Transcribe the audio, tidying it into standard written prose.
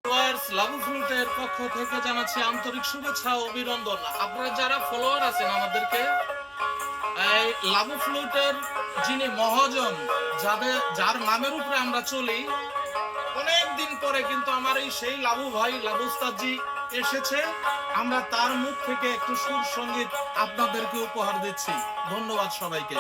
লাবু ফ্লুটের পক্ষ থেকে জানাচ্ছি আন্তরিক শুভেচ্ছা ও অভিনন্দন। আপনারা যারা ফলোয়ার আছেন আমাদেরকে, এই লাবু ফ্লুটের যিনি মহাজন, যার নামের উপরে আমরা চলি, অনেক দিন পরে কিন্তু আমার এই সেই লাবু ভাই, লাবু উস্তাদজি এসেছে। আমরা তার মুখ থেকে একটু সুর সঙ্গীত আপনাদেরকে উপহার দিচ্ছি। ধন্যবাদ সবাইকে।